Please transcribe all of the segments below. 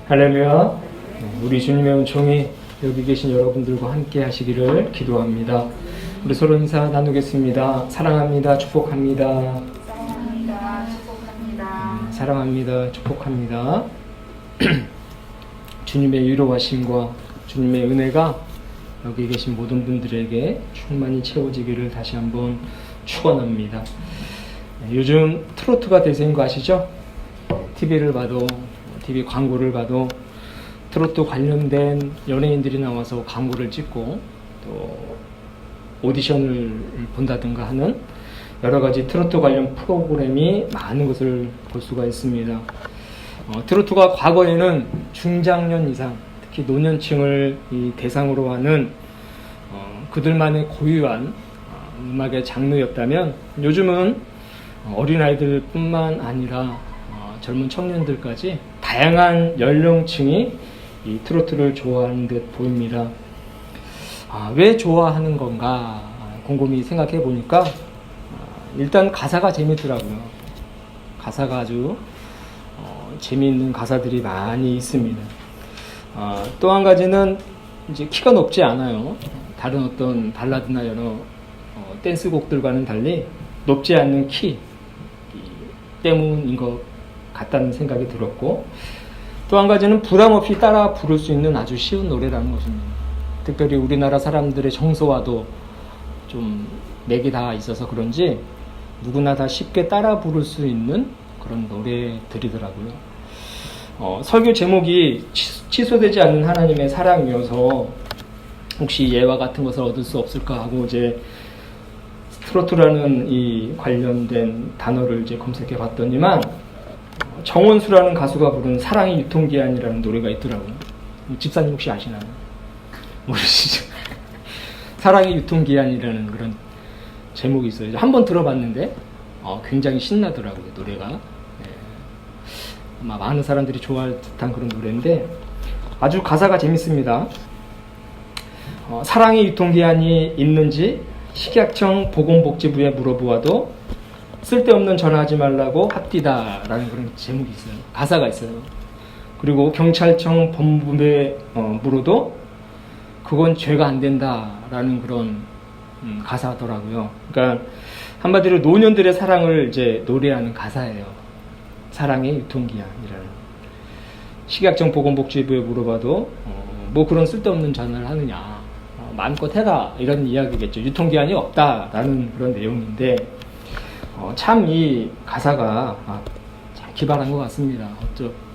할렐루야. 우리 주님의 은총이 여기 계신 여러분들과 함께 하시기를 기도합니다. 우리 서로 인사 나누겠습니다. 사랑합니다. 축복합니다. 사랑합니다. 축복합니다. 사랑합니다. 축복합니다. 주님의 위로하심과 주님의 은혜가 여기 계신 모든 분들에게 충만히 채워지기를 다시 한번 축원합니다. 요즘 트로트가 대세인 거 아시죠? TV를 봐도 TV 광고를 봐도 트로트 관련된 연예인들이 나와서 광고를 찍고 또 오디션을 본다든가 하는 여러 가지 트로트 관련 프로그램이 많은 것을 볼 수가 있습니다. 트로트가 과거에는 중장년 이상, 특히 노년층을 대상으로 하는 그들만의 고유한 음악의 장르였다면 요즘은 어린아이들뿐만 아니라 젊은 청년들까지 다양한 연령층이 이 트로트를 좋아하는 듯 보입니다. 왜 좋아하는 건가 곰곰이 생각해 보니까 일단 가사가 재밌더라고요. 가사가 아주 재미있는 가사들이 많이 있습니다. 또 한 가지는 이제 키가 높지 않아요. 다른 어떤 발라드나 여러 댄스곡들과는 달리 높지 않는 키 때문인 것 같다는 생각이 들었고, 또 한 가지는 부담 없이 따라 부를 수 있는 아주 쉬운 노래라는 것입니다. 특별히 우리나라 사람들의 정서와도 좀 맥이 다 있어서 그런지 누구나 다 쉽게 따라 부를 수 있는 그런 노래들이더라고요. 설교 제목이 취소되지 않는 하나님의 사랑이어서 혹시 예와 같은 것을 얻을 수 없을까 하고 이제 트로트라는 이 관련된 단어를 이제 검색해 봤더니만 정원수라는 가수가 부른 사랑의 유통기한이라는 노래가 있더라고요. 집사님 혹시 아시나요? 모르시죠? 사랑의 유통기한이라는 그런 제목이 있어요. 한번 들어봤는데 굉장히 신나더라고요, 노래가. 아마 많은 사람들이 좋아할 듯한 그런 노래인데 아주 가사가 재밌습니다. 사랑의 유통기한이 있는지 식약청 보건복지부에 물어보아도 쓸데없는 전화하지 말라고 합디다 라는 그런 제목이 있어요. 가사가 있어요. 그리고 경찰청 법무부에 물어도 그건 죄가 안 된다 라는 그런 가사더라고요. 그러니까 한마디로 노년들의 사랑을 이제 노래하는 가사예요. 사랑의 유통기한이라는. 식약청 보건복지부에 물어봐도 뭐 그런 쓸데없는 전화를 하느냐, 마음껏 해라 이런 이야기겠죠. 유통기한이 없다라는 그런 내용인데 참 이 가사가 참 기발한 것 같습니다.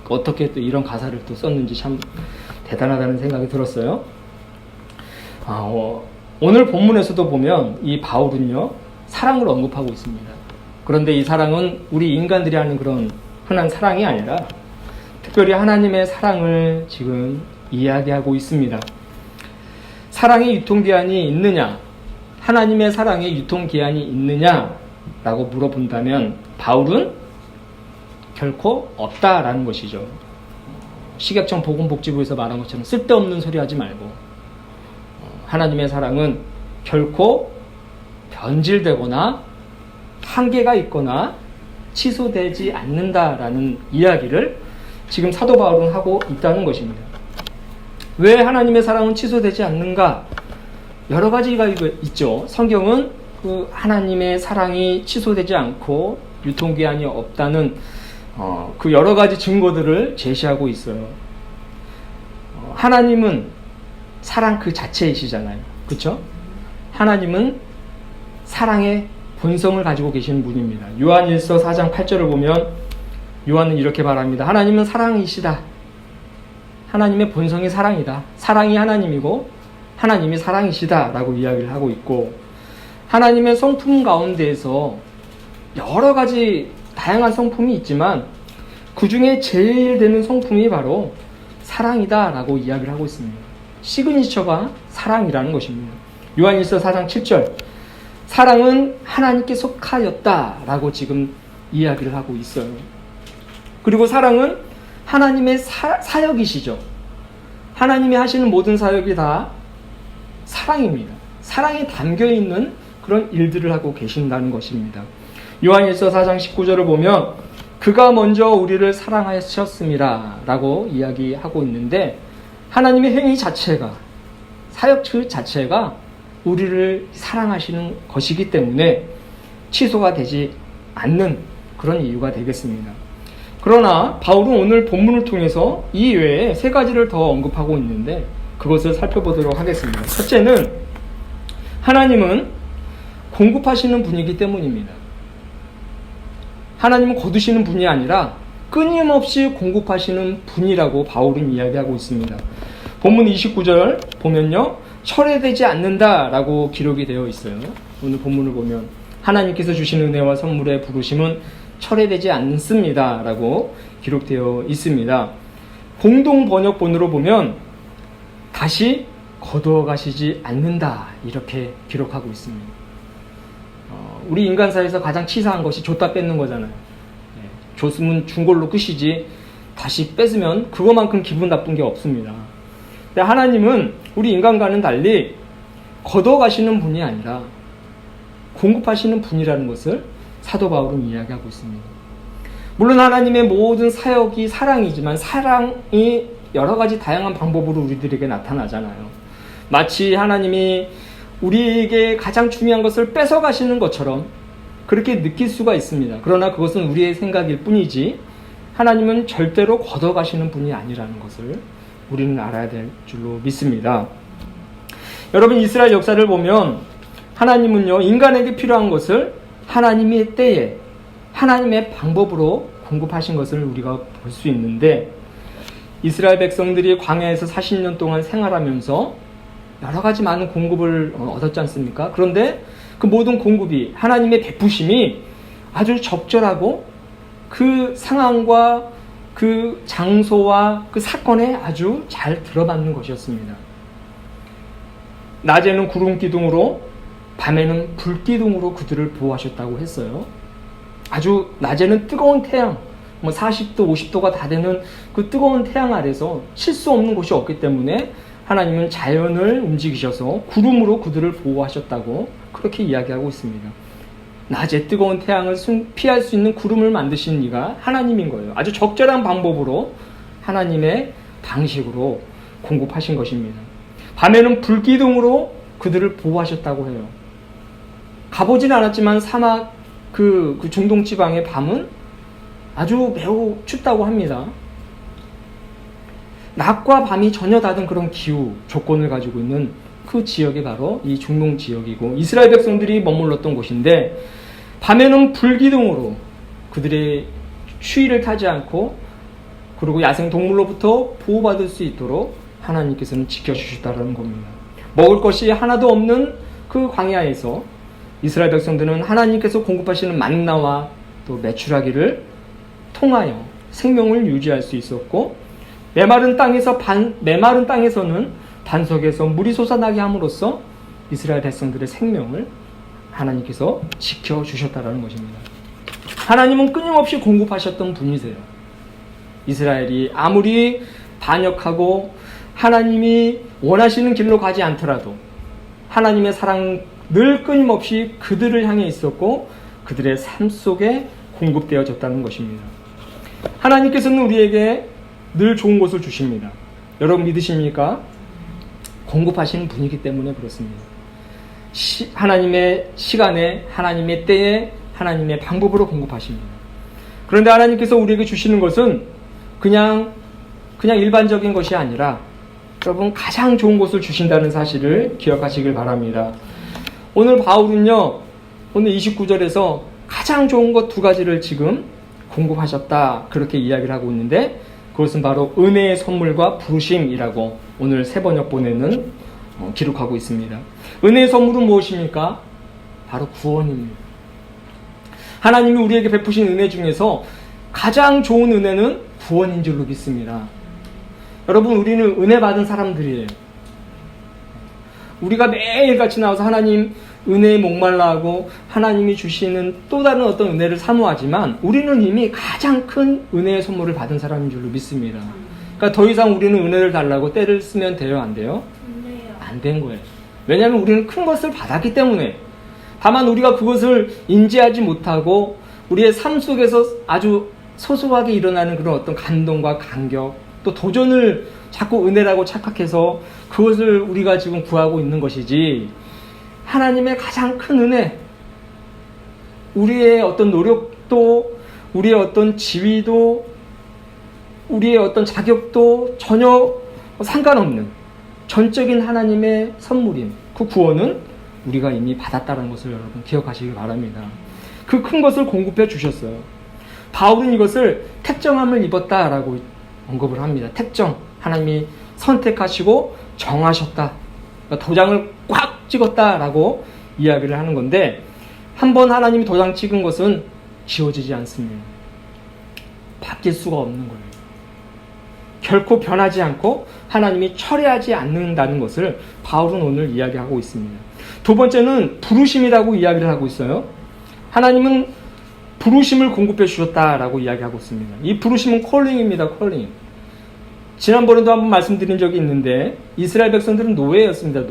어떻게 또 이런 가사를 또 썼는지 참 대단하다는 생각이 들었어요. 오늘 본문에서도 보면 이 바울은요 사랑을 언급하고 있습니다. 그런데 이 사랑은 우리 인간들이 하는 그런 흔한 사랑이 아니라 특별히 하나님의 사랑을 지금 이야기하고 있습니다. 사랑의 유통기한이 있느냐, 하나님의 사랑의 유통기한이 있느냐라고 물어본다면 바울은 결코 없다라는 것이죠. 식약청 보건복지부에서 말한 것처럼 쓸데없는 소리 하지 말고 하나님의 사랑은 결코 변질되거나 한계가 있거나 취소되지 않는다라는 이야기를 지금 사도 바울은 하고 있다는 것입니다. 왜 하나님의 사랑은 취소되지 않는가? 여러 가지가 있죠. 성경은 그 하나님의 사랑이 취소되지 않고 유통기한이 없다는 그 여러 가지 증거들을 제시하고 있어요. 하나님은 사랑 그 자체이시잖아요. 그렇죠? 하나님은 사랑의 본성을 가지고 계시는 분입니다. 요한일서 4장 8절을 보면 요한은 이렇게 말합니다. 하나님은 사랑이시다. 하나님의 본성이 사랑이다. 사랑이 하나님이고 하나님이 사랑이시다 라고 이야기를 하고 있고, 하나님의 성품 가운데에서 여러 가지 다양한 성품이 있지만 그 중에 제일 되는 성품이 바로 사랑이다 라고 이야기를 하고 있습니다. 시그니처가 사랑이라는 것입니다. 요한일서 4장 7절, 사랑은 하나님께 속하였다 라고 지금 이야기를 하고 있어요. 그리고 사랑은 하나님의 사역이시죠. 하나님이 하시는 모든 사역이 다 사랑입니다. 사랑이 담겨있는 그런 일들을 하고 계신다는 것입니다. 요한일서 4장 19절을 보면 그가 먼저 우리를 사랑하셨습니다 라고 이야기하고 있는데, 하나님의 행위 자체가, 사역 자체가 우리를 사랑하시는 것이기 때문에 취소가 되지 않는 그런 이유가 되겠습니다. 그러나 바울은 오늘 본문을 통해서 이 외에 세 가지를 더 언급하고 있는데, 그것을 살펴보도록 하겠습니다. 첫째는 하나님은 공급하시는 분이기 때문입니다. 하나님은 거두시는 분이 아니라 끊임없이 공급하시는 분이라고 바울은 이야기하고 있습니다. 본문 29절 보면요, 철회되지 않는다라고 기록이 되어 있어요. 오늘 본문을 보면 하나님께서 주신 은혜와 선물의 부르심은 철회되지 않습니다 라고 기록되어 있습니다. 공동 번역본으로 보면 다시 거두어 가시지 않는다 이렇게 기록하고 있습니다. 우리 인간사에서 가장 치사한 것이 줬다 뺏는 거잖아요. 줬으면 준 걸로 끝이지 다시 뺏으면 그거만큼 기분 나쁜 게 없습니다. 근데 하나님은 우리 인간과는 달리 거둬 가시는 분이 아니라 공급하시는 분이라는 것을 사도 바울은 이야기하고 있습니다. 물론 하나님의 모든 사역이 사랑이지만 사랑이 여러 가지 다양한 방법으로 우리들에게 나타나잖아요. 마치 하나님이 우리에게 가장 중요한 것을 뺏어가시는 것처럼 그렇게 느낄 수가 있습니다. 그러나 그것은 우리의 생각일 뿐이지 하나님은 절대로 걷어가시는 분이 아니라는 것을 우리는 알아야 될 줄로 믿습니다. 여러분, 이스라엘 역사를 보면 하나님은요, 인간에게 필요한 것을 하나님의 때에 하나님의 방법으로 공급하신 것을 우리가 볼 수 있는데, 이스라엘 백성들이 광야에서 40년 동안 생활하면서 여러 가지 많은 공급을 얻었지 않습니까? 그런데 그 모든 공급이, 하나님의 베푸심이 아주 적절하고 그 상황과 그 장소와 그 사건에 아주 잘 들어맞는 것이었습니다. 낮에는 구름 기둥으로, 밤에는 불 기둥으로 그들을 보호하셨다고 했어요. 아주 낮에는 뜨거운 태양, 40도, 50도가 다 되는 그 뜨거운 태양 아래서 쉴 수 없는 곳이 없기 때문에 하나님은 자연을 움직이셔서 구름으로 그들을 보호하셨다고 그렇게 이야기하고 있습니다. 낮에 뜨거운 태양을 피할 수 있는 구름을 만드신 이가 하나님인 거예요. 아주 적절한 방법으로 하나님의 방식으로 공급하신 것입니다. 밤에는 불기둥으로 그들을 보호하셨다고 해요. 가보진 않았지만 사막 그 중동 지방의 밤은 아주 매우 춥다고 합니다. 낮과 밤이 전혀 다른 그런 기후 조건을 가지고 있는 그 지역이 바로 이 중동 지역이고, 이스라엘 백성들이 머물렀던 곳인데, 밤에는 불기둥으로 그들의 추위를 타지 않고, 그리고 야생 동물로부터 보호받을 수 있도록 하나님께서는 지켜주셨다는 겁니다. 먹을 것이 하나도 없는 그 광야에서 이스라엘 백성들은 하나님께서 공급하시는 만나와 또 메추라기를 통하여 생명을 유지할 수 있었고, 메마른 땅에서는 반석에서 물이 솟아나게 함으로써 이스라엘 백성들의 생명을 하나님께서 지켜주셨다는 것입니다. 하나님은 끊임없이 공급하셨던 분이세요. 이스라엘이 아무리 반역하고 하나님이 원하시는 길로 가지 않더라도 하나님의 사랑 늘 끊임없이 그들을 향해 있었고 그들의 삶 속에 공급되어졌다는 것입니다. 하나님께서는 우리에게 늘 좋은 것을 주십니다. 여러분 믿으십니까? 공급하시는 분이기 때문에 그렇습니다. 하나님의 시간에, 하나님의 때에, 하나님의 방법으로 공급하십니다. 그런데 하나님께서 우리에게 주시는 것은 그냥 일반적인 것이 아니라 여러분 가장 좋은 것을 주신다는 사실을 기억하시길 바랍니다. 오늘 바울은요, 오늘 29절에서 가장 좋은 것 두 가지를 지금 공급하셨다 그렇게 이야기를 하고 있는데, 그것은 바로 은혜의 선물과 부르심이라고 오늘 세 번역본에는 기록하고 있습니다. 은혜의 선물은 무엇입니까? 바로 구원입니다. 하나님이 우리에게 베푸신 은혜 중에서 가장 좋은 은혜는 구원인 줄로 믿습니다. 여러분, 우리는 은혜 받은 사람들이에요. 우리가 매일같이 나와서 하나님 은혜에 목말라하고 하나님이 주시는 또 다른 어떤 은혜를 사모하지만 우리는 이미 가장 큰 은혜의 선물을 받은 사람인 줄로 믿습니다. 그러니까 더 이상 우리는 은혜를 달라고 때를 쓰면 돼요, 안 돼요? 안 된 거예요. 왜냐하면 우리는 큰 것을 받았기 때문에. 다만 우리가 그것을 인지하지 못하고 우리의 삶 속에서 아주 소소하게 일어나는 그런 어떤 감동과 감격, 또 도전을 자꾸 은혜라고 착각해서 그것을 우리가 지금 구하고 있는 것이지, 하나님의 가장 큰 은혜, 우리의 어떤 노력도, 우리의 어떤 지위도, 우리의 어떤 자격도 전혀 상관없는 전적인 하나님의 선물인 그 구원은 우리가 이미 받았다는 것을 여러분 기억하시기 바랍니다. 그 큰 것을 공급해 주셨어요. 바울은 이것을 택정함을 입었다라고 언급을 합니다. 택정, 하나님이 선택하시고 정하셨다, 도장을 꽉 찍었다라고 이야기를 하는 건데, 한번 하나님이 도장 찍은 것은 지워지지 않습니다. 바뀔 수가 없는 거예요. 결코 변하지 않고 하나님이 철회하지 않는다는 것을 바울은 오늘 이야기하고 있습니다. 두 번째는 부르심이라고 이야기를 하고 있어요. 하나님은 부르심을 공급해 주셨다라고 이야기하고 있습니다. 이 부르심은 콜링입니다. 콜링. 지난번에도 한번 말씀드린 적이 있는데, 이스라엘 백성들은 노예였습니다.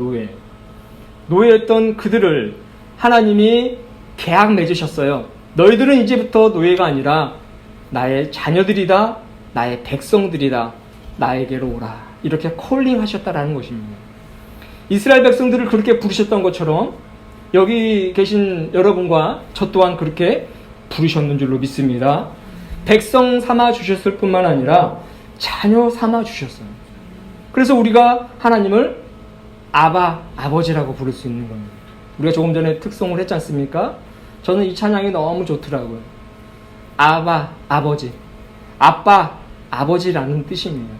노예였던 그들을 하나님이 계약 맺으셨어요. 너희들은 이제부터 노예가 아니라 나의 자녀들이다, 나의 백성들이다, 나에게로 오라, 이렇게 콜링 하셨다라는 것입니다. 이스라엘 백성들을 그렇게 부르셨던 것처럼 여기 계신 여러분과 저 또한 그렇게 부르셨는 줄로 믿습니다. 백성 삼아 주셨을 뿐만 아니라 자녀 삼아 주셨어요. 그래서 우리가 하나님을 아바, 아버지라고 부를 수 있는 겁니다. 우리가 조금 전에 특송을 했지 않습니까? 저는 이 찬양이 너무 좋더라고요. 아바, 아버지, 아빠, 아버지라는 뜻입니다.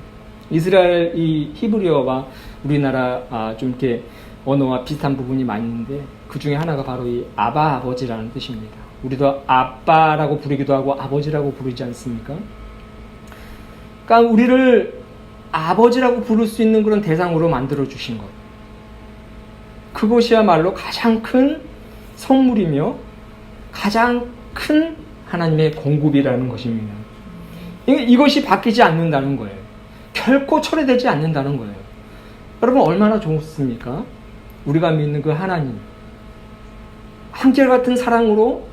이스라엘 이 히브리어와 우리나라 좀 이렇게 언어와 비슷한 부분이 많이 있는데, 그 중에 하나가 바로 이 아바, 아버지라는 뜻입니다. 우리도 아빠라고 부르기도 하고 아버지라고 부르지 않습니까? 그러니까 우리를 아버지라고 부를 수 있는 그런 대상으로 만들어 주신 것, 그것이야말로 가장 큰 선물이며 가장 큰 하나님의 공급이라는 것입니다. 이것이 바뀌지 않는다는 거예요. 결코 철회되지 않는다는 거예요. 여러분, 얼마나 좋습니까? 우리가 믿는 그 하나님, 한결같은 사랑으로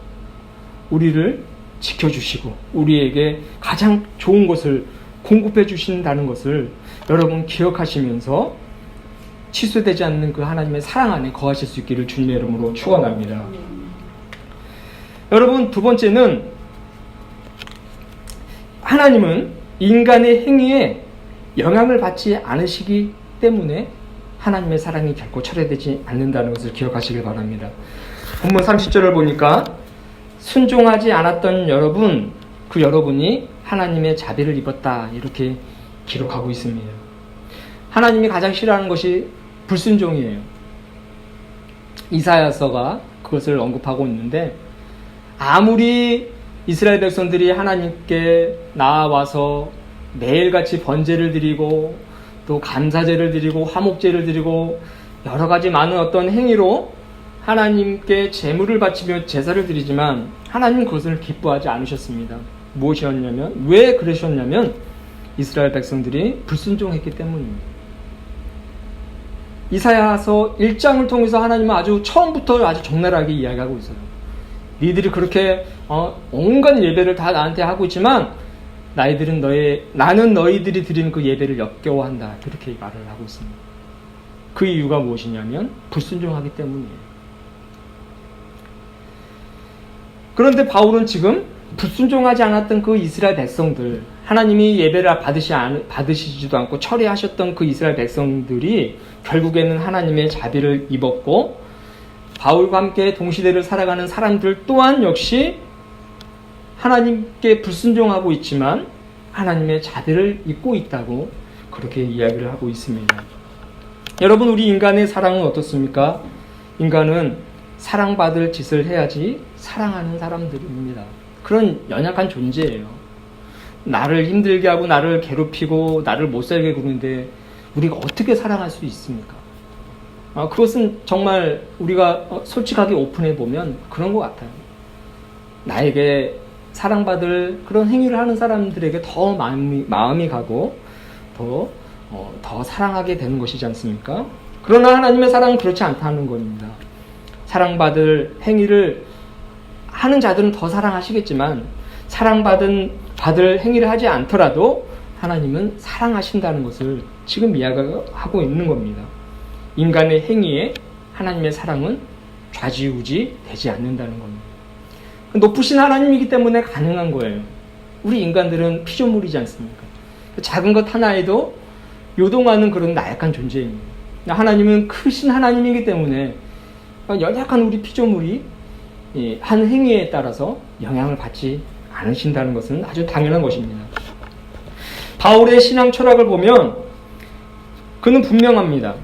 우리를 지켜주시고 우리에게 가장 좋은 것을 공급해 주신다는 것을 여러분 기억하시면서 취소되지 않는 그 하나님의 사랑 안에 거하실 수 있기를 주님의 이름으로 축원합니다. 여러분, 두 번째는 하나님은 인간의 행위에 영향을 받지 않으시기 때문에 하나님의 사랑이 결코 철회되지 않는다는 것을 기억하시길 바랍니다. 본문 30절을 보니까 순종하지 않았던 여러분, 그 여러분이 하나님의 자비를 입었다, 이렇게 기록하고 있습니다. 하나님이 가장 싫어하는 것이 불순종이에요. 이사야서가 그것을 언급하고 있는데, 아무리 이스라엘 백성들이 하나님께 나와서 매일같이 번제를 드리고 또 감사제를 드리고 화목제를 드리고 여러 가지 많은 어떤 행위로 하나님께 제물을 바치며 제사를 드리지만 하나님은 그것을 기뻐하지 않으셨습니다. 무엇이었냐면, 왜 그러셨냐면 이스라엘 백성들이 불순종했기 때문입니다. 이사야서 1장을 통해서 하나님은 아주 처음부터 아주 적나라하게 이야기하고 있어요. 니들이 그렇게 온갖 예배를 다 나한테 하고 있지만 나는 너희들이 드리는 그 예배를 역겨워한다, 그렇게 말을 하고 있습니다. 그 이유가 무엇이냐면 불순종하기 때문이에요. 그런데 바울은 지금 불순종하지 않았던 그 이스라엘 백성들, 하나님이 예배를 받으시지도 않고 철회하셨던 그 이스라엘 백성들이 결국에는 하나님의 자비를 입었고, 바울과 함께 동시대를 살아가는 사람들 또한 역시 하나님께 불순종하고 있지만 하나님의 자비를 입고 있다고 그렇게 이야기를 하고 있습니다. 여러분, 우리 인간의 사랑은 어떻습니까? 인간은 사랑받을 짓을 해야지 사랑하는 사람들입니다. 그런 연약한 존재예요. 나를 힘들게 하고 나를 괴롭히고 나를 못살게 구는데 우리가 어떻게 사랑할 수 있습니까? 그것은 정말 우리가 솔직하게 오픈해 보면 그런 것 같아요. 나에게 사랑받을 그런 행위를 하는 사람들에게 더 마음이 가고 더 사랑하게 되는 것이지 않습니까? 그러나 하나님의 사랑은 그렇지 않다는 겁니다. 사랑받을 행위를 하는 자들은 더 사랑하시겠지만 사랑받은 받을 행위를 하지 않더라도 하나님은 사랑하신다는 것을 지금 이야기하고 있는 겁니다. 인간의 행위에 하나님의 사랑은 좌지우지 되지 않는다는 겁니다. 높으신 하나님이기 때문에 가능한 거예요. 우리 인간들은 피조물이지 않습니까? 작은 것 하나에도 요동하는 그런 나약한 존재입니다. 하나님은 크신 하나님이기 때문에 연약한 우리 피조물이 한 행위에 따라서 영향을 받지 않으신다는 것은 아주 당연한 것입니다. 바울의 신앙 철학을 보면 그는 분명합니다.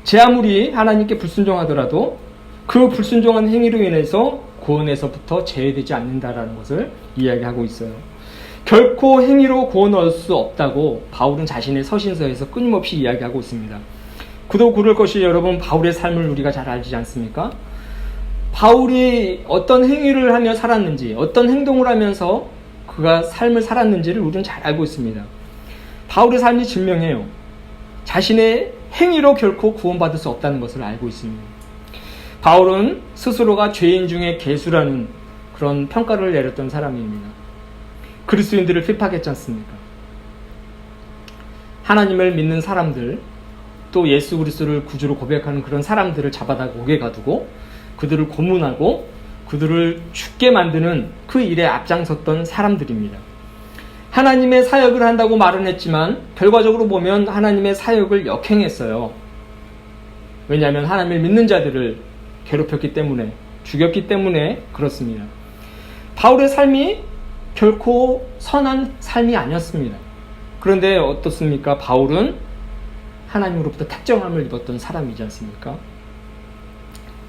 제 아무리 하나님께 불순종하더라도 그 불순종한 행위로 인해서 구원에서부터 제외되지 않는다라는 것을 이야기하고 있어요. 결코 행위로 구원 얻을 수 없다고 바울은 자신의 서신서에서 끊임없이 이야기하고 있습니다. 그도 그럴 것이 여러분, 바울의 삶을 우리가 잘 알지 않습니까? 바울이 어떤 행위를 하며 살았는지, 어떤 행동을 하면서 그가 삶을 살았는지를 우리는 잘 알고 있습니다. 바울의 삶이 증명해요. 자신의 행위로 결코 구원받을 수 없다는 것을 알고 있습니다. 바울은 스스로가 죄인 중에 괴수라는 그런 평가를 내렸던 사람입니다. 그리스도인들을 핍박했지 않습니까? 하나님을 믿는 사람들, 또 예수 그리스도를 구주로 고백하는 그런 사람들을 잡아다 옥에 가두고 그들을 고문하고 그들을 죽게 만드는 그 일에 앞장섰던 사람들입니다. 하나님의 사역을 한다고 말은 했지만 결과적으로 보면 하나님의 사역을 역행했어요. 왜냐하면 하나님을 믿는 자들을 괴롭혔기 때문에, 죽였기 때문에 그렇습니다. 바울의 삶이 결코 선한 삶이 아니었습니다. 그런데 어떻습니까? 바울은 하나님으로부터 택정함을 입었던 사람이지 않습니까?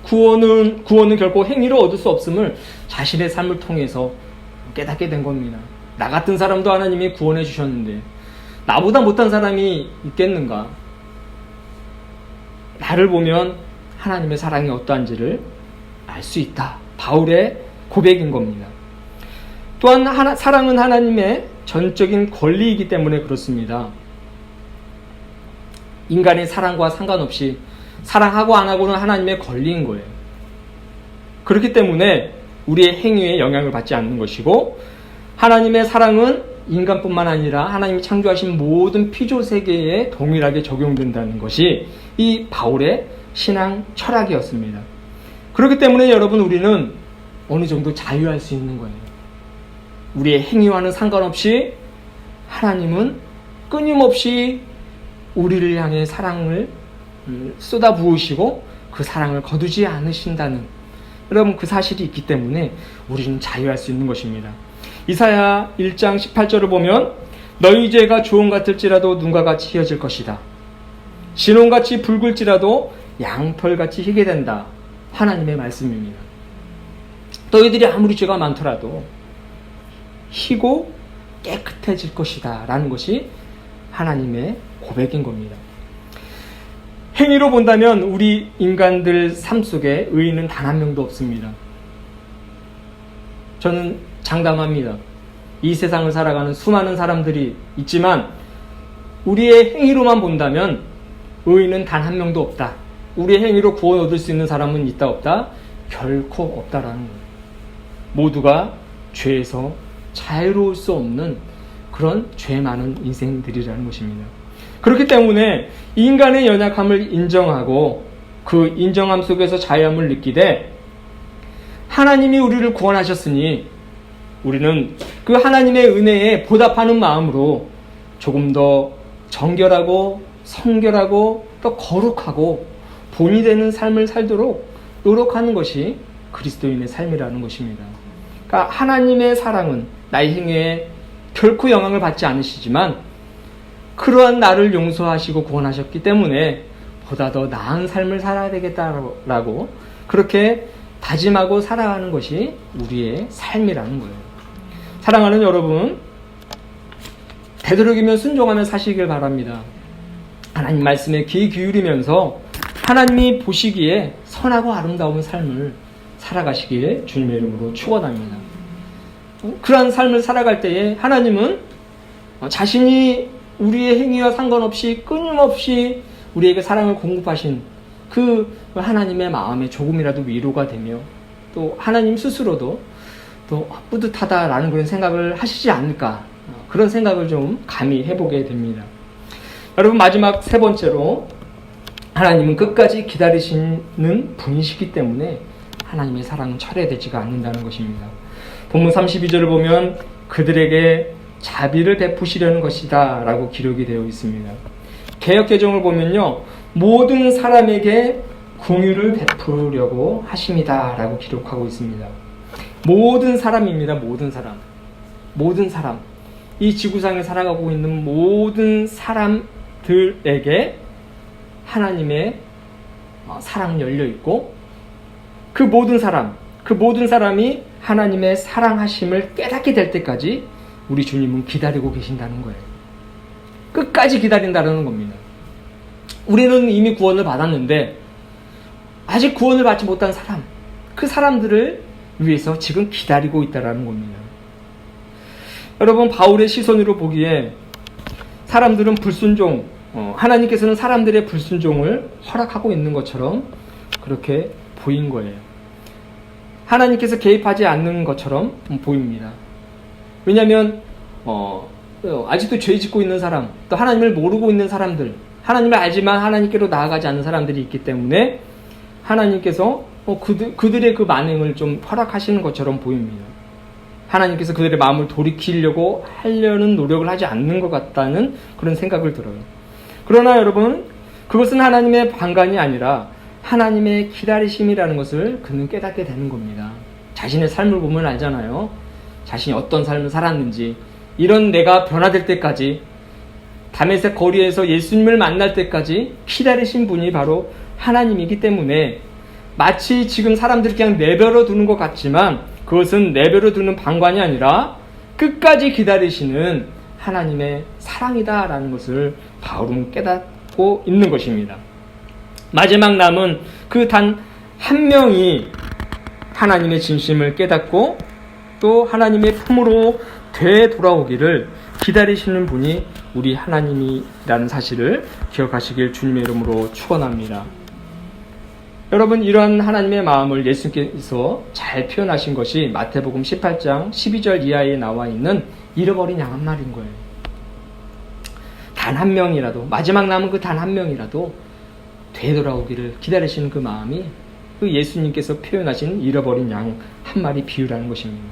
구원은 결코 행위로 얻을 수 없음을 자신의 삶을 통해서 깨닫게 된 겁니다. 나 같은 사람도 하나님이 구원해 주셨는데 나보다 못한 사람이 있겠는가? 나를 보면 하나님의 사랑이 어떠한지를 알 수 있다. 바울의 고백인 겁니다. 또한 사랑은 하나님의 전적인 권리이기 때문에 그렇습니다. 인간의 사랑과 상관없이 사랑하고 안 하고는 하나님의 권리인 거예요. 그렇기 때문에 우리의 행위에 영향을 받지 않는 것이고, 하나님의 사랑은 인간뿐만 아니라 하나님이 창조하신 모든 피조 세계에 동일하게 적용된다는 것이 이 바울의 신앙 철학이었습니다. 그렇기 때문에 여러분, 우리는 어느 정도 자유할 수 있는 거예요. 우리의 행위와는 상관없이 하나님은 끊임없이 우리를 향해 사랑을 쏟아부으시고 그 사랑을 거두지 않으신다는, 여러분, 그 사실이 있기 때문에 우리는 자유할 수 있는 것입니다. 이사야 1장 18절을 보면 너희 죄가 주홍 같을지라도 눈과 같이 희어질 것이다. 진홍같이 붉을지라도 양털같이 희게 된다. 하나님의 말씀입니다. 너희들이 아무리 죄가 많더라도 희고 깨끗해질 것이다 라는 것이 하나님의 고백인 겁니다. 행위로 본다면 우리 인간들 삶 속에 의인은 단 한 명도 없습니다. 저는 장담합니다. 이 세상을 살아가는 수많은 사람들이 있지만 우리의 행위로만 본다면 의인은 단 한 명도 없다. 우리의 행위로 구원 얻을 수 있는 사람은 있다 없다? 결코 없다라는 거예요. 모두가 죄에서 자유로울 수 없는 그런 죄 많은 인생들이라는 것입니다. 그렇기 때문에 인간의 연약함을 인정하고 그 인정함 속에서 자유함을 느끼되, 하나님이 우리를 구원하셨으니 우리는 그 하나님의 은혜에 보답하는 마음으로 조금 더 정결하고 성결하고 또 거룩하고 본이 되는 삶을 살도록 노력하는 것이 그리스도인의 삶이라는 것입니다. 그러니까 하나님의 사랑은 나의 행위에 결코 영향을 받지 않으시지만 그러한 나를 용서하시고 구원하셨기 때문에 보다 더 나은 삶을 살아야 되겠다라고 그렇게 다짐하고 살아가는 것이 우리의 삶이라는 거예요. 사랑하는 여러분, 되도록이면 순종하며 사시길 바랍니다. 하나님 말씀에 귀 기울이면서 하나님이 보시기에 선하고 아름다운 삶을 살아가시길 주님의 이름으로 축원합니다. 그러한 삶을 살아갈 때에 하나님은 자신이 우리의 행위와 상관없이 끊임없이 우리에게 사랑을 공급하신 그 하나님의 마음에 조금이라도 위로가 되며, 또 하나님 스스로도 또 뿌듯하다라는 그런 생각을 하시지 않을까, 그런 생각을 좀 감히 해보게 됩니다. 여러분, 마지막 세 번째로 하나님은 끝까지 기다리시는 분이시기 때문에 하나님의 사랑은 철회되지가 않는다는 것입니다. 본문 32절을 보면 그들에게 자비를 베푸시려는 것이다 라고 기록이 되어 있습니다. 개역개정을 보면요, 모든 사람에게 긍휼을 베푸려고 하심이다 라고 기록하고 있습니다. 모든 사람입니다. 모든 사람. 모든 사람. 이 지구상에 살아가고 있는 모든 사람들에게 하나님의 사랑은 열려 있고, 그 모든 사람이 하나님의 사랑하심을 깨닫게 될 때까지 우리 주님은 기다리고 계신다는 거예요. 끝까지 기다린다는 겁니다. 우리는 이미 구원을 받았는데 아직 구원을 받지 못한 사람, 그 사람들을 위해서 지금 기다리고 있다는 겁니다. 여러분, 바울의 시선으로 보기에 사람들은 불순종, 하나님께서는 사람들의 불순종을 허락하고 있는 것처럼 그렇게 보인 거예요. 하나님께서 개입하지 않는 것처럼 보입니다. 왜냐하면 아직도 죄 짓고 있는 사람, 또 하나님을 모르고 있는 사람들, 하나님을 알지만 하나님께로 나아가지 않는 사람들이 있기 때문에 하나님께서 그들의 그 만행을 좀 허락하시는 것처럼 보입니다. 하나님께서 그들의 마음을 돌이키려고 하려는 노력을 하지 않는 것 같다는 그런 생각을 들어요. 그러나 여러분, 그것은 하나님의 방관이 아니라 하나님의 기다리심이라는 것을 그는 깨닫게 되는 겁니다. 자신의 삶을 보면 알잖아요. 자신이 어떤 삶을 살았는지, 이런 내가 변화될 때까지, 다메섹 거리에서 예수님을 만날 때까지 기다리신 분이 바로 하나님이기 때문에 마치 지금 사람들이 그냥 내버려 두는 것 같지만 그것은 내버려 두는 방관이 아니라 끝까지 기다리시는 하나님의 사랑이다라는 것을 바울은 깨닫고 있는 것입니다. 마지막 남은 그 단 한 명이 하나님의 진심을 깨닫고 또 하나님의 품으로 되돌아오기를 기다리시는 분이 우리 하나님이라는 사실을 기억하시길 주님의 이름으로 축원합니다. 여러분, 이러한 하나님의 마음을 예수님께서 잘 표현하신 것이 마태복음 18장 12절 이하에 나와 있는 잃어버린 양 한 마리인 거예요. 단 한 명이라도, 마지막 남은 그 단 한 명이라도 되돌아오기를 기다리시는 그 마음이 그 예수님께서 표현하신 잃어버린 양 한 마리 비유라는 것입니다.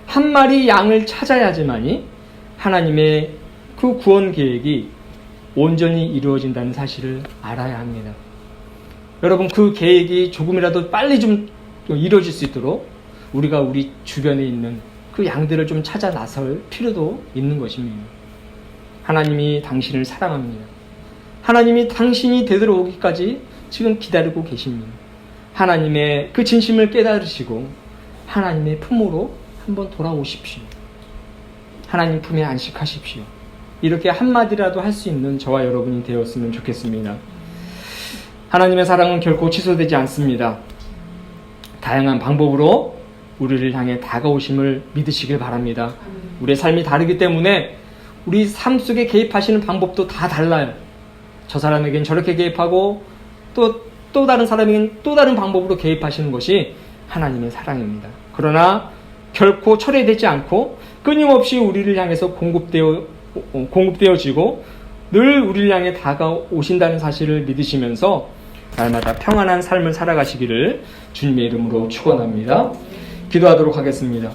한 마리 양을 찾아야지만이 하나님의 그 구원 계획이 온전히 이루어진다는 사실을 알아야 합니다. 여러분, 그 계획이 조금이라도 빨리 좀 이루어질 수 있도록 우리가 우리 주변에 있는 그 양들을 좀 찾아 나설 필요도 있는 것입니다. 하나님이 당신을 사랑합니다. 하나님이 당신이 되돌아오기까지 지금 기다리고 계십니다. 하나님의 그 진심을 깨달으시고 하나님의 품으로 한번 돌아오십시오. 하나님 품에 안식하십시오. 이렇게 한마디라도 할 수 있는 저와 여러분이 되었으면 좋겠습니다. 하나님의 사랑은 결코 취소되지 않습니다. 다양한 방법으로 우리를 향해 다가오심을 믿으시길 바랍니다. 우리의 삶이 다르기 때문에 우리 삶 속에 개입하시는 방법도 다 달라요. 저 사람에겐 저렇게 개입하고 또 다른 사람에겐 또 다른 방법으로 개입하시는 것이 하나님의 사랑입니다. 그러나 결코 철회되지 않고 끊임없이 우리를 향해서 공급되어지고 늘 우리를 향해 다가오신다는 사실을 믿으시면서 날마다 평안한 삶을 살아가시기를 주님의 이름으로 축원합니다. 기도하도록 하겠습니다.